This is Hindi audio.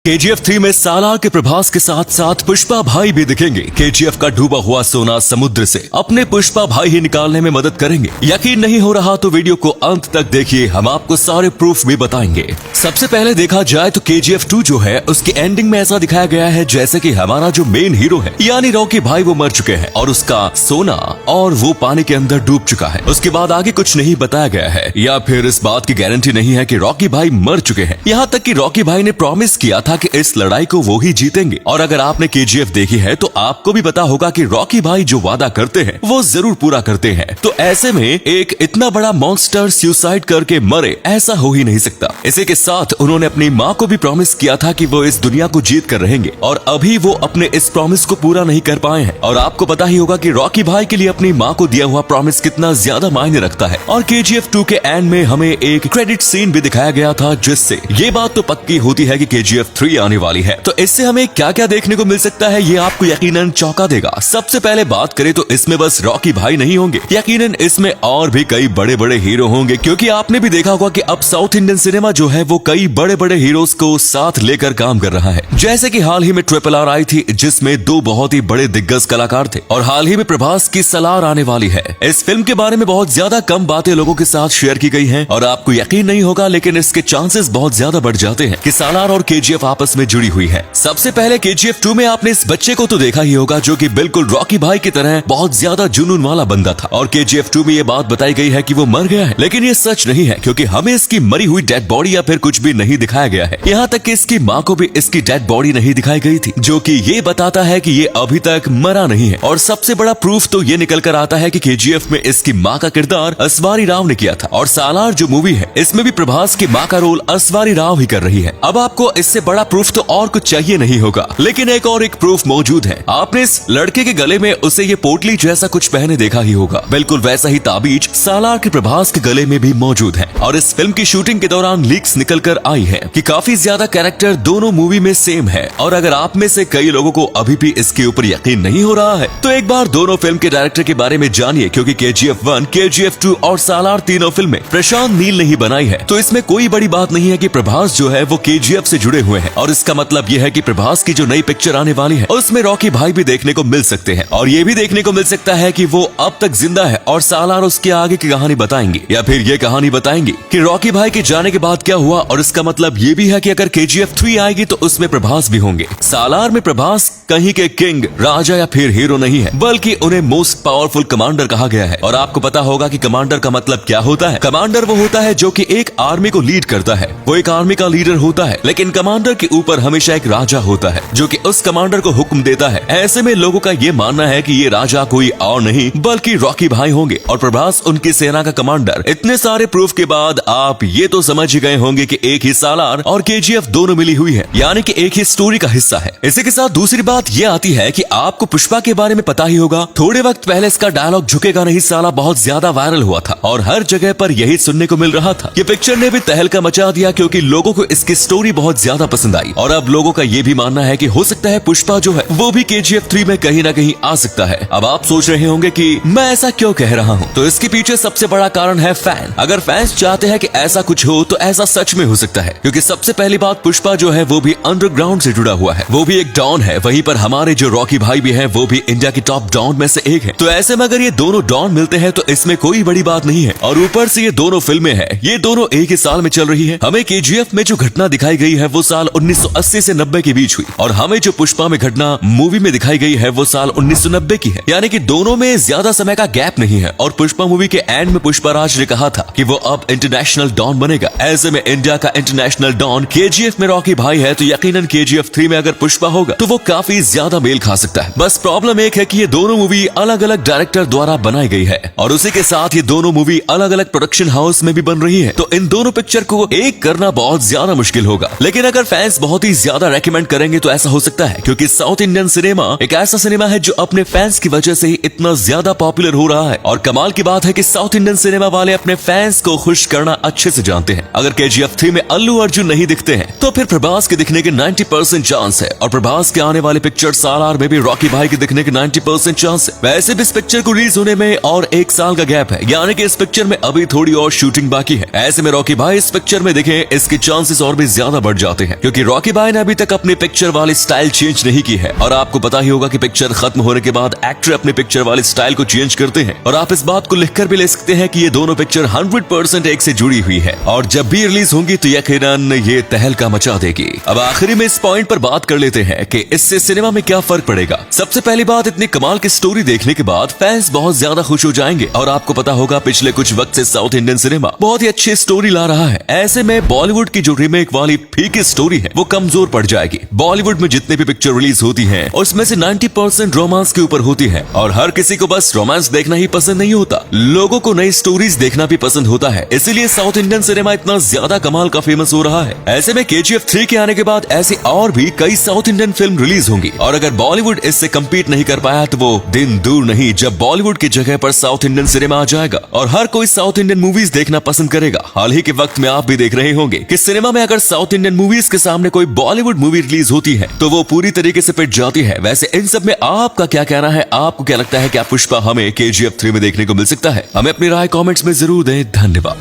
KGF 3 में सालार के प्रभास के साथ साथ पुष्पा भाई भी दिखेंगे। KGF का डूबा हुआ सोना समुद्र से अपने पुष्पा भाई ही निकालने में मदद करेंगे। यकीन नहीं हो रहा तो वीडियो को अंत तक देखिए, हम आपको सारे प्रूफ भी बताएंगे। सबसे पहले देखा जाए तो KGF 2 जो है उसकी एंडिंग में ऐसा दिखाया गया है जैसे कि हमारा जो मेन हीरो है यानी रॉकी भाई वो मर चुके हैं और उसका सोना और वो पानी के अंदर डूब चुका है। उसके बाद आगे कुछ नहीं बताया गया है या फिर इस बात की गारंटी नहीं है कि रॉकी भाई मर चुके हैं। यहाँ तक कि रॉकी भाई ने प्रॉमिस किया था कि इस लड़ाई को वो ही जीतेंगे और अगर आपने KGF देखी है तो आपको भी पता होगा कि रॉकी भाई जो वादा करते हैं वो जरूर पूरा करते हैं। तो ऐसे में एक इतना बड़ा मॉन्स्टर सुसाइड करके मरे ऐसा हो ही नहीं सकता। इसी के साथ उन्होंने अपनी माँ को भी प्रॉमिस किया था कि वो इस दुनिया को जीत कर रहेंगे और अभी वो अपने इस प्रॉमिस को पूरा नहीं कर पाए हैं। और आपको पता ही होगा कि रॉकी भाई के लिए अपनी माँ को दिया हुआ प्रॉमिस कितना ज्यादा मायने रखता है। और KGF 2 के एंड में हमें एक क्रेडिट सीन भी दिखाया गया था जिससे ये बात तो पक्की होती है कि KGF 3 आने वाली है। तो इससे हमें क्या क्या देखने को मिल सकता है ये आपको यकीनन चौंका देगा। सबसे पहले बात करें तो इसमें बस रॉकी भाई नहीं होंगे, यकीनन इसमें और भी कई बड़े बड़े हीरो होंगे क्योंकि आपने भी देखा होगा कि अब साउथ इंडियन सिनेमा जो है वो कई बड़े बड़े हीरोज को साथ लेकर काम कर रहा है। जैसे कि हाल ही में RRR आई थी जिसमें दो बहुत ही बड़े दिग्गज कलाकार थे और हाल ही में प्रभास की सलार आने वाली है। इस फिल्म के बारे में बहुत ज्यादा कम बातें लोगों के साथ शेयर की गई हैं और आपको यकीन नहीं होगा लेकिन इसके चांसेस बहुत ज्यादा बढ़ जाते हैं कि सालार और KGF आपस में जुड़ी हुई है। सबसे पहले KGF 2 में आपने इस बच्चे को तो देखा ही होगा जो कि बिल्कुल रॉकी भाई की तरह बहुत ज्यादा जुनून वाला बंदा था और KGF 2 में ये बात बताई गई है कि वो मर गया है, लेकिन ये सच नहीं है क्योंकि हमें इसकी मरी हुई डेड बॉडी या फिर कुछ भी नहीं दिखाया गया है। यहाँ तक कि इसकी माँ को भी इसकी डेड बॉडी नहीं दिखाई गई थी जो कि ये बताता है कि ये अभी तक मरा नहीं है। और सबसे बड़ा प्रूफ तो ये निकल कर आता है कि KGF में इसकी माँ का किरदार अस्वारी राव ने किया था और सालार जो मूवी है इसमें भी प्रभास की माँ का रोल अस्वारी राव ही कर रही है। अब आपको इससे बड़ा प्रूफ तो और कुछ चाहिए नहीं होगा, लेकिन एक प्रूफ मौजूद है। आपने इस लड़के के गले में उसे ये पोटली जैसा कुछ पहने देखा ही होगा, बिल्कुल वैसा ही ताबीज सालार के प्रभास के गले में भी मौजूद है। और इस फिल्म की शूटिंग के दौरान लीक्स निकल कर आई है कि काफी ज्यादा कैरेक्टर दोनों मूवी में सेम है। और अगर आप में से कई लोगों को अभी भी इसके ऊपर यकीन नहीं हो रहा है तो एक बार दोनों फिल्म के डायरेक्टर के बारे में जानिए क्योंकि KGF 1, KGF 2 और सालार तीनों फिल्में प्रशांत नील ने ही बनाई है। तो इसमें कोई बड़ी बात नहीं है कि प्रभास जो है वो KGF से जुड़े हुए हैं और इसका मतलब यह है कि प्रभास की जो नई पिक्चर आने वाली है उसमें रॉकी भाई भी देखने को मिल सकते हैं और ये भी देखने को मिल सकता है कि वो अब तक जिंदा है और सालार उसके आगे की कहानी बताएंगे या फिर ये कहानी बताएंगे कि रॉकी भाई के जाने के बाद क्या हुआ। और इसका मतलब ये भी है कि अगर KGF 3 आएगी तो उसमें प्रभास भी होंगे। सालार में प्रभास कहीं के किंग, राजा या फिर हीरो नहीं है बल्कि उन्हें मोस्ट पावरफुल कमांडर कहा गया है। और आपको पता होगा कि कमांडर का मतलब क्या होता है। कमांडर वो होता है जो कि एक आर्मी को लीड करता है, वो एक आर्मी का लीडर होता है, लेकिन कमांडर के ऊपर हमेशा एक राजा होता है जो कि उस कमांडर को हुक्म देता है। ऐसे में लोगों का ये मानना है कि ये राजा कोई और नहीं बल्कि रॉकी भाई होंगे और प्रभास उनकी सेना का कमांडर। इतने सारे प्रूफ के बाद आप ये तो समझ ही गए होंगे कि एक ही सालार और KGF दोनों मिली हुई है, यानी कि एक ही स्टोरी का हिस्सा है। इसी के साथ दूसरी बात ये आती है कि आपको पुष्पा के बारे में पता ही होगा, थोड़े वक्त पहले इसका डायलॉग झुकेगा नहीं साला बहुत ज्यादा वायरल हुआ था और हर जगह पर यही सुनने को मिल रहा था। ये पिक्चर ने भी तहलका मचा दिया क्योंकि लोगों को इसकी स्टोरी बहुत ज्यादा पसंद आई और अब लोगों का ये भी मानना है कि हो सकता है पुष्पा जो है वो भी KGF 3 में कहीं ना कहीं आ सकता है। अब आप सोच रहे होंगे कि मैं ऐसा क्यों कह रहा हूँ, तो इसके पीछे सबसे बड़ा कारण है फैन। अगर फैंस चाहते हैं कि ऐसा कुछ हो तो ऐसा सच में हो सकता है क्योंकि सबसे पहली बात पुष्पा जो है वो भी अंडरग्राउंड से जुड़ा हुआ है, वो भी एक डॉन है। वहीं पर हमारे जो रॉकी भाई भी है वो भी इंडिया की टॉप डॉन में से एक है। तो ऐसे में अगर ये दोनों डॉन मिलते हैं तो इसमें कोई बड़ी बात नहीं है। और ऊपर से ये दोनों फिल्में हैं, ये दोनों एक ही साल में चल रही है। हमें KGF में जो घटना दिखाई गई है वो साल 1980 से 90 के बीच हुई और हमें जो पुष्पा में घटना मूवी में दिखाई गई है वो साल 1990 की है, यानी कि दोनों में ज्यादा समय का गैप नहीं है। और पुष्पा मूवी के एंड में पुष्पाराज ने कहा था कि वो अब इंटरनेशनल डॉन बनेगा। ऐसे में इंडिया का इंटरनेशनल डॉन KGF में रॉकी भाई है तो यकीनन KGF 3 में अगर पुष्पा होगा तो वो काफी ज्यादा मेल खा सकता है। बस प्रॉब्लम एक है कि ये दोनों मूवी अलग अलग डायरेक्टर द्वारा बनाई गई है और उसी के साथ ये दोनों मूवी अलग अलग प्रोडक्शन हाउस में भी बन रही है। तो इन दोनों पिक्चर को एक करना बहुत ज्यादा मुश्किल होगा, लेकिन अगर फैंस बहुत ही ज्यादा रेकमेंड करेंगे तो ऐसा हो सकता है क्योंकि साउथ इंडियन सिनेमा एक ऐसा सिनेमा है जो अपने फैंस की वजह से ही इतना ज्यादा पॉपुलर हो रहा है। और कमाल की बात है कि साउथ इंडियन सिनेमा वाले अपने फैंस को खुश करना अच्छे से जानते हैं। अगर KGF 3 में अल्लू अर्जुन नहीं दिखते हैं तो फिर प्रभास के दिखने के 90% चांस है और प्रभास के आने वाले पिक्चर सालार में भी रॉकी भाई के दिखने के 90% चांस है। वैसे भी इस पिक्चर को रिलीज होने में और एक साल का गैप है, यानी कि इस पिक्चर में अभी थोड़ी और शूटिंग बाकी है। ऐसे में रॉकी भाई इस पिक्चर में दिखे इसके चांसेस और भी ज्यादा बढ़ जाते हैं क्योंकि क्योंकि रॉकी भाई ने अभी तक अपनी पिक्चर वाली स्टाइल चेंज नहीं की है। और आपको पता ही होगा कि पिक्चर खत्म होने के बाद एक्टर अपने पिक्चर वाली स्टाइल को चेंज करते हैं। और आप इस बात को लिखकर भी ले सकते हैं कि ये दोनों पिक्चर 100% एक से जुड़ी हुई है और जब भी रिलीज होंगी तो यकीनन ये तहलका मचा देगी। अब आखिरी में इस पॉइंट पर बात कर लेते हैं कि इससे सिनेमा में क्या फर्क पड़ेगा। सबसे पहली बात, इतनी कमाल की स्टोरी देखने के बाद फैंस बहुत ज्यादा खुश हो जाएंगे। और आपको पता होगा पिछले कुछ वक्त से साउथ इंडियन सिनेमा बहुत ही अच्छी स्टोरी ला रहा है। ऐसे में बॉलीवुड की जो रीमेक वाली फीकी स्टोरी है वो कमजोर पड़ जाएगी। बॉलीवुड में जितने भी पिक्चर रिलीज होती हैं उसमें से 90% रोमांस के ऊपर होती है और हर किसी को बस रोमांस देखना ही पसंद नहीं होता, लोगों को नई स्टोरीज देखना भी पसंद होता है। इसीलिए साउथ इंडियन सिनेमा इतना ज्यादा कमाल का फेमस हो रहा है। ऐसे में KGF 3 के आने के बाद ऐसी और भी कई साउथ इंडियन फिल्म रिलीज होंगी और अगर बॉलीवुड इससे कम्पीट नहीं कर पाया तो वो दिन दूर नहीं जब बॉलीवुड की जगह पर साउथ इंडियन सिनेमा आ जाएगा और हर कोई साउथ इंडियन मूवीज देखना पसंद करेगा। हाल ही के वक्त में आप भी देख रहे होंगे कि सिनेमा में अगर साउथ इंडियन मूवीज के सामने कोई बॉलीवुड मूवी रिलीज होती है तो वो पूरी तरीके से पिट जाती है। वैसे इन सब में आपका क्या कहना है? आपको क्या लगता है कि पुष्पा हमें KGF 3 में देखने को मिल सकता है? हमें अपनी राय कमेंट्स में जरूर दें। धन्यवाद।